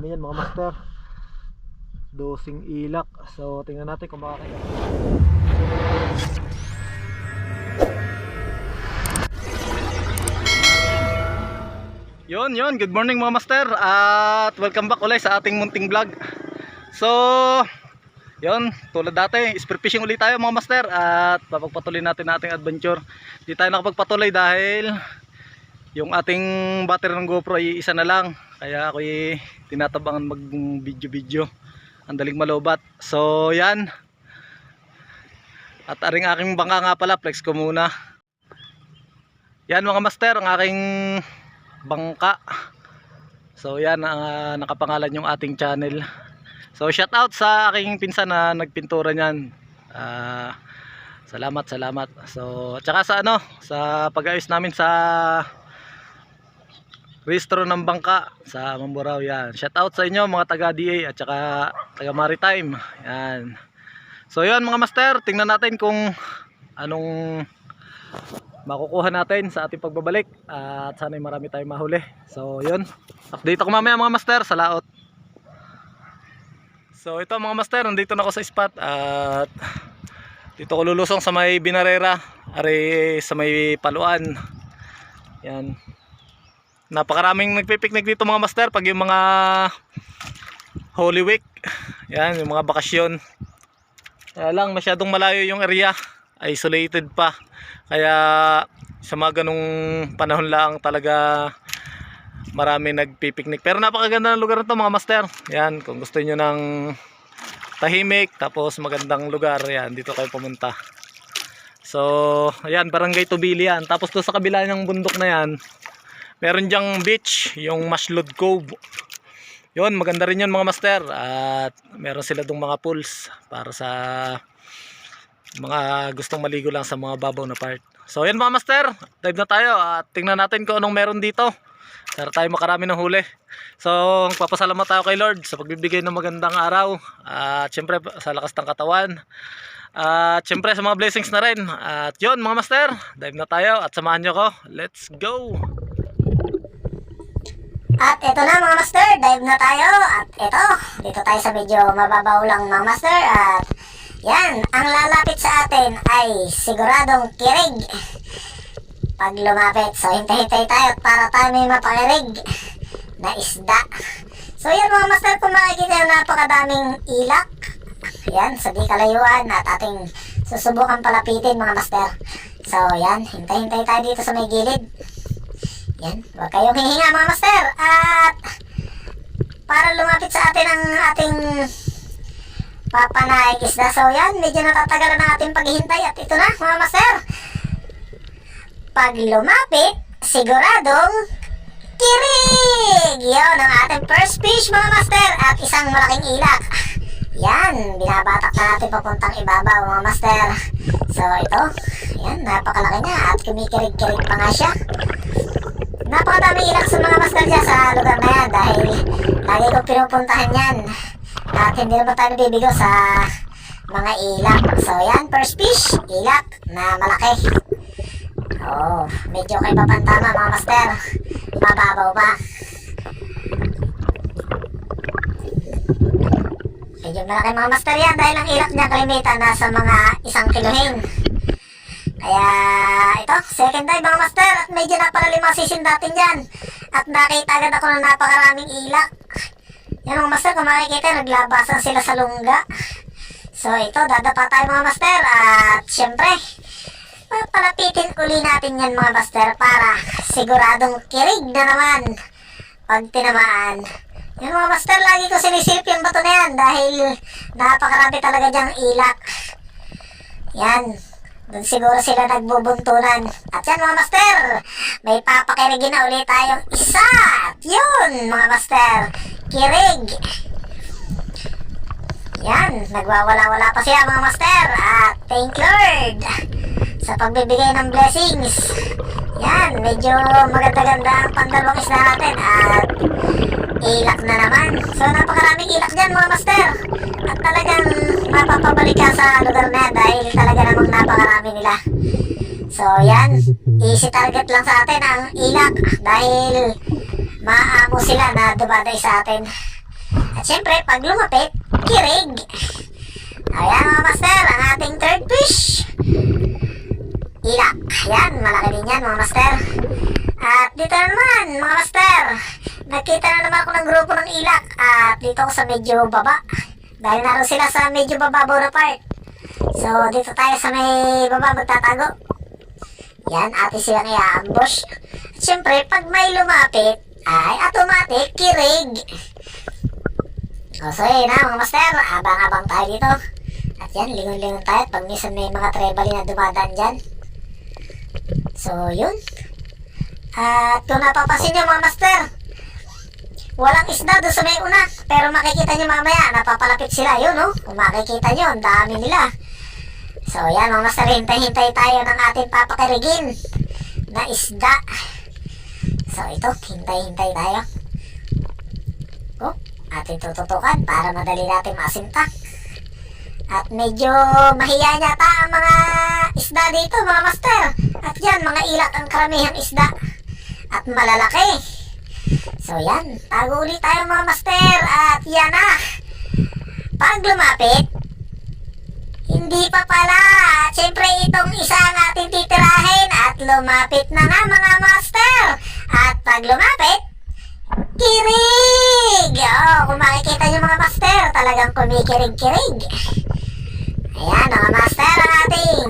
Dami yan mga master. Dosing ilak. So tingnan natin kung makakaya. Yun, good morning mga master. At welcome back ulit sa ating munting vlog. So yun, tulad dati, spear fishing ulit tayo mga master. At papagpatuloy natin ating adventure. Di tayo nakapagpatuloy dahil yung ating battery ng GoPro ay isa na lang. Kaya ako'y tinatabangan mag video. Ang daling malobat. So yan. At aring aking bangka nga pala, flex ko muna. Yan mga master, ang aking bangka. So yan, nakapangalan yung ating channel. So shout out sa aking pinsan na nagpintura niyan. Salamat. So at saka sa pag-ayos namin sa rehistro ng bangka sa Mamburao yan. Shout out sa inyo mga taga DA at saka taga Maritime. Yan. So yan mga master, tingnan natin kung anong makukuha natin sa ating pagbabalik at sana'y marami tayong mahuli. So yun, update ako mamaya mga master sa laot. So ito mga master, nandito na ako sa spot at dito ko lulusong sa may Binarera, ari sa may Paluan. Yan. Napakaraming nagpipiknik dito mga master pag yung mga Holy Week. Yan, yung mga bakasyon. Kaya lang masyadong malayo yung area, isolated pa. Kaya sa mga ganung panahon lang talaga marami nagpipiknik. Pero napakaganda ng lugar nito mga master. Yan, kung gusto niyo ng tahimik tapos magandang lugar, yan, dito kayo pumunta. So, ayan, Barangay Tubili yan. Tapos doon sa kabila ng bundok na yan, meron diyang beach, yung Maslod Cove. Yun, maganda rin yun mga master. At meron sila dong mga pools para sa mga gustong maligo lang sa mga babaw na part. So yan mga master, dive na tayo at tingnan natin kung anong meron dito para tayo makarami ng huli. So magpapasalamat tayo kay Lord sa pagbibigay ng magandang araw. At syempre sa lakas ng katawan. At syempre sa mga blessings na rin. At yun mga master, dive na tayo at samahan nyo ko. Let's go! At ito na mga master, dive na tayo. At ito, dito tayo sa medyo mababaw lang mga master. At yan, ang lalapit sa atin ay siguradong kirig pag lumapit. So hintay-hintay tayo para tayo may mapakirig na isda. So yan mga master, kung makikita yung napakadaming ilak, yan, sa di kalayuan at ating susubukan palapitin mga master. So yan, hintay-hintay tayo dito sa may gilid. Yan, huwag kayong hihinga mga master. At para lumapit sa atin ang ating papanaig isda. So yan, medyo natatagalan ng ating paghihintay. At ito na mga master, pag lumapit, siguradong kirig! Yun ang ating first fish mga master. At isang malaking ilak. Yan, binabatak na natin papuntang ibabaw mga master. So ito, yan, napakalaki niya. At kumikirig-kirig pa nga siya. Napakadaming ilak sa mga master dyan sa lugar na yan dahil lagi kong pinupuntahan yan at hindi naman tayo bibigo sa mga ilak. So yan, first fish, ilak na malaki. Oh, medyo kay papantama mga master, mababaw pa. Medyo malaki mga master yan dahil ang ilak niya kalimitan nasa mga 1 kilohin. Kaya ito, second dive mga master at medyo napalalim ang sisin natin dyan. At nakita agad ako ng napakaraming ilak. Yan mga master, kung makikita, naglabasan sila sa lungga. So ito, dadapa tayo mga master. At syempre, palapitin uli natin yan mga master para siguradong kirig na naman pag tinamaan. Yan mga master, lagi ko sinisilip yung bato na yan dahil napakarami talaga dyang ilak. Yan. Doon siguro sila nagbubuntunan. At yan mga master, may papakirigin na ulit tayong isa. At yun mga master, kirig. Yan, nagwawala-wala pa siya mga master. At thank Lord sa pagbibigay ng blessings. Yan, medyo maganda-ganda ang pandalawang isda natin. At ilak na naman. So napakaraming ilak dyan mga master. At talagang mapapabalik ka sa lugar na yan dahil talaga namang napakarami nila. So yan, easy target lang sa atin ang ilak dahil maamo sila na dumaday sa atin. At syempre, pag lumapit, kirig. Ayan mga master, ang ating third fish. Ilak. Ayan, malaki din yan mga master. At dito naman mga master, nakita na naman ako ng grupo ng ilak. At dito ako sa medyo baba. Dahil naroon sila sa medyo bababaw na part. So dito tayo sa may baba magtatago. Yan, atin silang i-ambush. At syempre, pag may lumapit, ay automatic kirig. So yun na mga master, abang-abang tayo dito. At yan, lingon-lingon tayo pag minsan may mga trebali na dumadaan dyan. So yun. At kung napapansin nyo mga master, walang isda doon sa may una. Pero makikita nyo mamaya, napapalapit sila. Yun no, kung makikita nyo, ang dami nila. So yan mga master, hintay-hintay tayo ng ating papakirigin na isda. So ito, hintay-hintay tayo. Oh, ating tututukan para madali natin masinta. At medyo mahiya yata ang mga isda dito mga master. At yan, mga ilak ang karamihang isda. At malalaki. So yan, tago ulit tayo mga master. At yan na. Pag lumapit, hindi pa pala. At syempre itong isa ang ating titirahin. At lumapit na nga mga master. At pag lumapit, kirig! Oh, kung makikita nyo mga master, talagang kumikirig-kirig. Ayan mga master, ang ating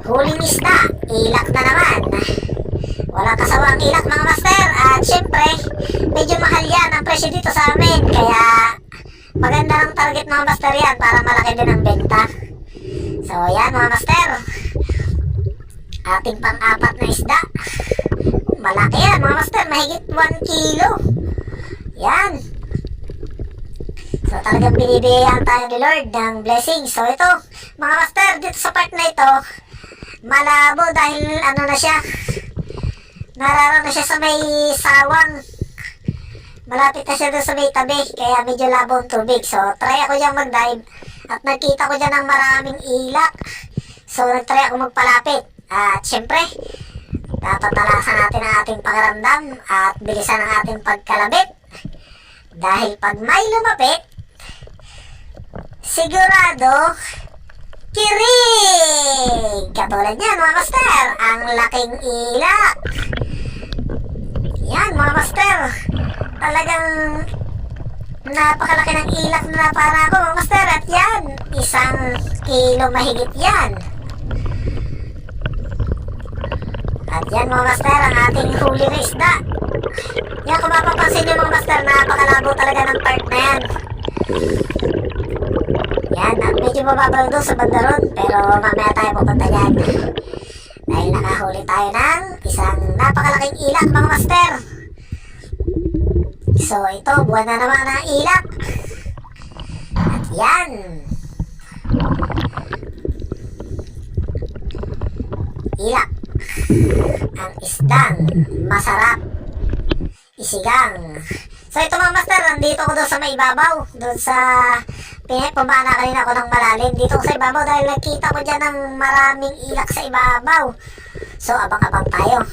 huling isda. Ilak na naman. Walang kasawang ilak mga master. At syempre, medyo mahal yan ang presyo dito sa amin. Kaya maganda ng target mga master yan para malaki din ang benta. So ayan mga master, ating pang-apat na isda. Malaki yan mga master, mahigit 1 kilo. Yan. So talagang binibigyan tayo ni Lord ng blessing. So ito mga master, dito sa part na ito, malabo dahil ano na siya, nararo na siya sa may sawang. Malapit na siya doon sa may tabi, kaya medyo labo ang tubig. So try ako dyan mag-dive at nakita ko dyan ng maraming ilak. So nag-try ako magpalapit. At syempre, dapat talasan natin ang ating pakiramdam at bilisan ang ating pagkalabit. Dahil pag may lumapit, sigurado, kirig! Katulad yan mga master, ang laking ilak. Yan mga master, talagang napakalaki ng ilak na para ako mga master. At yan, 1 kilo mahigit yan. At yan mga master, ang ating huli na isda. Yan, kung mapapansin nyo mga master, napakalabo talaga ng part na yan. Yan, at medyo mababaw doon sa bandaron, pero mamaya tayo pupunta dyan. Dahil nakahuli tayo ng isang napakalaking ilak mga master. So ito, buwan na naman ang ilak. At yan, ilak, ang isdang masarap isigang. So ito mga master, nandito ko doon sa may ibabaw, doon sa pumana kanina ako ng malalim. Dito ko sa ibabaw dahil nakita ko dyan ng maraming ilak sa ibabaw. So abang-abang tayo.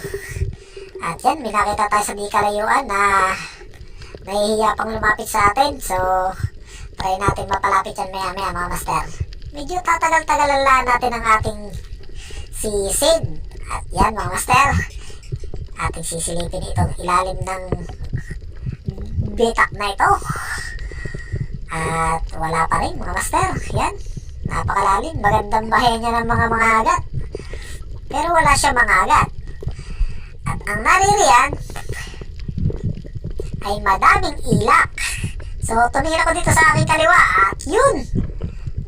At yan, may nakita tayo sa di kalayuan na nahihiya pang lumapit sa atin. So try natin mapalapit yan maya maya mga master. Medyo tatagal-tagalan lang natin ang ating sisid. At yan mga master, ating sisilipin itong ilalim ng bitak na ito. At wala pa rin mga master. Yan, napakalalim. Magandang bahay niya ng mga agat, pero wala siya mga agat. At ang naririyan ay madaming ilak. So tumira ko dito sa aking kaliwa. At yun,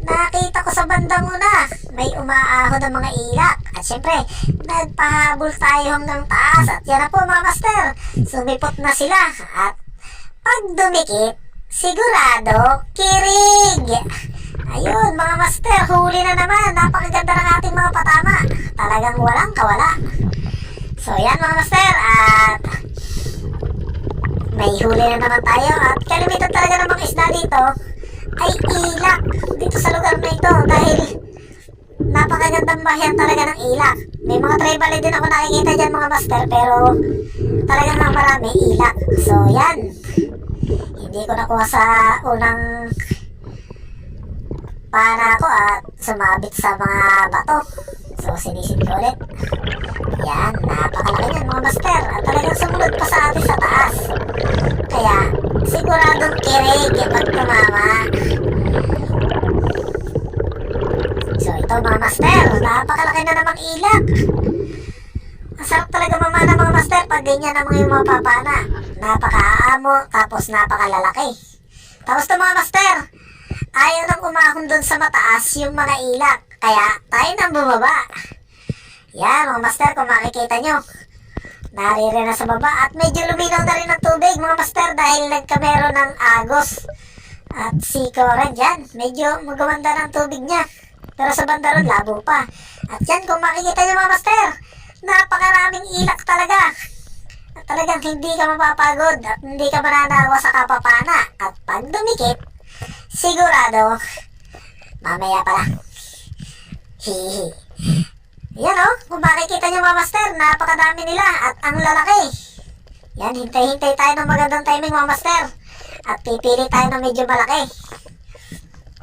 nakita ko sa bandang una, may umaahon ng mga ilak. At syempre, nagpahabol tayo hanggang taas. At yan na po mga master, sumipot na sila. At pag dumikit, sigurado, kirig! Ayun mga master, huli na naman. Napakaganda ng ating mga patama. Talagang walang kawala. So yan mga master, at may huli na naman tayo. At kalimitan talaga ng mga isda dito ay ilak dito sa lugar na ito. Dahil napakagandang bayan talaga ng ilak. May mga tribal din ako nakikita dyan mga master, pero talagang marami ilak. So yan, Hindi ko nakuha sa unang pana ko at sumabit sa mga bato. So sinisid ko ulit. Yan, napakalaki yan mga master. At talagang sumunod pa sa atin sa taas. Kaya siguradong kirig pag tumama. So ito mga master, napakalaki na namang ilak. Ang sarap talaga mamana mga master pag ganyan naman yung mga papana. Napakaamo, tapos napakalalaki. Tapos ito mga master, ayaw nang umahon doon sa mataas yung mga ilak. Kaya tayo nang bumaba. Yan mga master, kung makikita nyo, naririyan na sa baba. At medyo luminaw na rin ang tubig mga master dahil nagkamero ng agos. At siko rin dyan, medyo magawanda ng tubig niya. Pero sa banda ron, labo pa. At yan, kung makikita nyo mga master, napakaraming ilak talaga. At talagang hindi ka mapapagod at hindi ka mananawa sa kapapana. At pag dumikit, sigurado, mamaya pala. Hihi. Yan o, kung makikita nyo mga master, napakadami nila at ang lalaki. Yan, hintay-hintay tayo ng magandang timing mga master. At pipili tayo ng medyo malaki.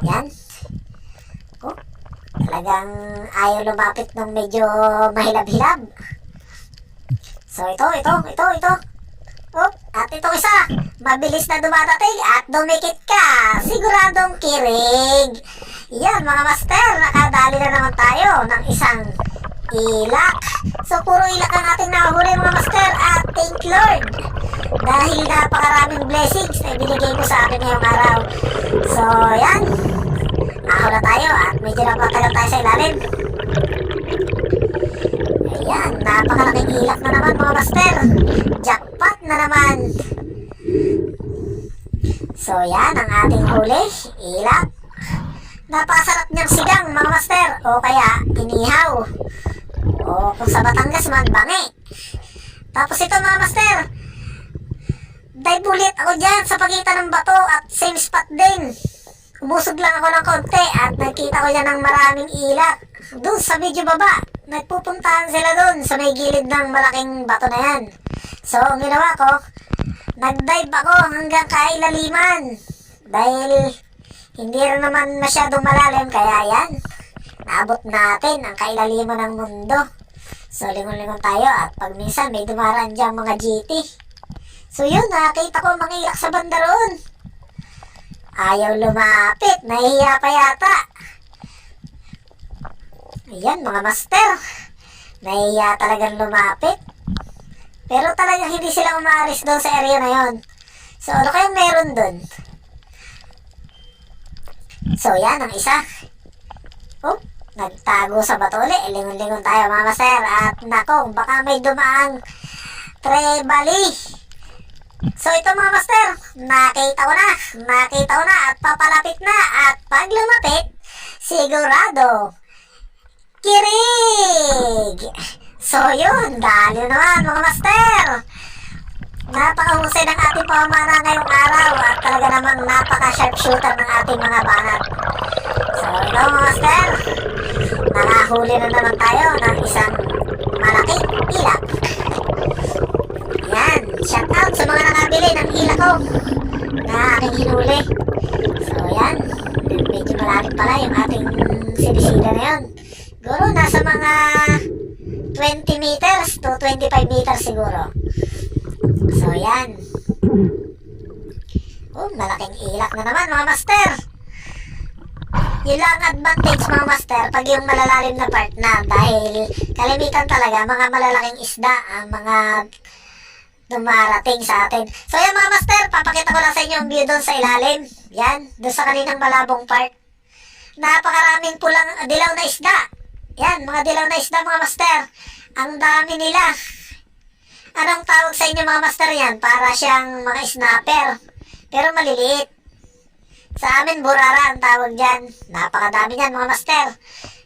Yan. Oh, talagang ayaw lumapit ng medyo mahilab-hilab. So ito. Oh, at itong isa, mabilis na dumadating at dumikit ka. Siguradong kirig. Yan mga master, nakadali na naman tayo ng isang ilak. So puro ilak ang ating nahuli mga master. At thank Lord, dahil napakaraming blessings na ibinigay ko sa akin ngayong araw. So yan, ako na tayo at medyo napatagal tayo sa ilalim. Ayan, napakalaking ilak na naman mga master. Jackpot na naman. So yan ang ating huli, ilak. Napakasarap niyang sigang mga master, o kaya inihaw, o kung sa Batangas man, bangi. Tapos ito mga master, dive ulit ako dyan sa pagitan ng bato at same spot din. Umusog lang ako ng konti at nakita ko dyan ng maraming ilak. Doon sa medyo baba, nagpupuntahan sila doon sa may gilid ng malaking bato na yan. So ang ginawa ko, nag-dive ako hanggang kailaliman. Dahil hindi rin naman masyadong malalim, kaya yan, naabot natin ang kailaliman ng mundo. So lingon-lingon tayo at pag minsan may dumaraan dyan mga GT. So yun, nakita ko mga ilak sa banda roon. Ayaw lumapit, nahihiya pa yata. Ayan mga master, nahihiya talagang lumapit. Pero talagang hindi sila umaalis doon sa area na yon. So ano kayang meron doon? So yan ang isa. Oh, nagtago sa bato ulit. Lingon-lingon tayo mga master. At nako, baka may dumaang trebali. So ito mga master, nakita ko na at papalapit na. At pag lumapit, sigurado kirig. So yun, dali naman mga master. Napakahusay ng ating pamana ngayong araw at talaga namang napaka-sharpshooter ng ating mga banat. So ito mga master, nakahuli na naman tayo ng isang malaking ilak. Yan, shout out sa mga nakabili ng ilak ko na aking hinuli. So yan, medyo malalim pala yung ating sinisida na yun. Siguro nasa mga 20 meters to 25 meters siguro. So yan. Oh, malaking ilak na naman mga master. Yun lang advantage mga master pag yung malalalim na part na, dahil kalimitan talaga mga malalaking isda ang mga dumarating sa atin. So yan mga master, papakita ko lang sa inyo yung view doon sa ilalim. Yan, doon sa kaninang malabong part. Napakaraming pulang dilaw na isda. Yan, mga dilaw na isda mga master. Ang dami nila. Anong tawag sa inyo mga master yan? Para siyang mga snapper, pero maliliit. Sa amin, burara ang tawag dyan. Napakadami yan mga master.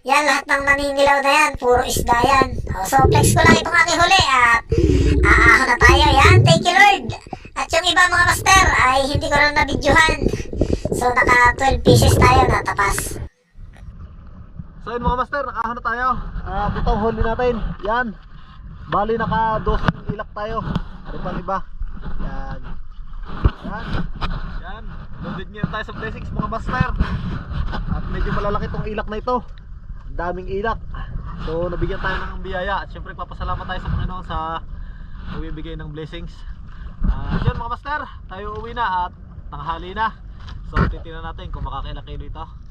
Yan, lahat ng naninilaw na yan, puro isda yan. So flex ko lang itong aking huli at aahon na tayo. Yan, thank you Lord. At yung iba mga master ay hindi ko lang nabidyohan. So naka 12 pieces tayo na tapas. So yun mga master, nakaahon na tayo. Itong huli natin, yan. Bali naka 12 ilak tayo. Ano pang iba? Yan. Yan. Loaded ngayon tayo sa blessings mga master. At medyo malalaki tong ilak na ito. Ang daming ilak. So nabigyan tayo ng biyaya. At syempre papasalamat tayo sa Panginoon sa bibigay ng blessings. Yun mga master, tayo uwi na at tanghali na. So titingnan natin kung makakailang kilo ito.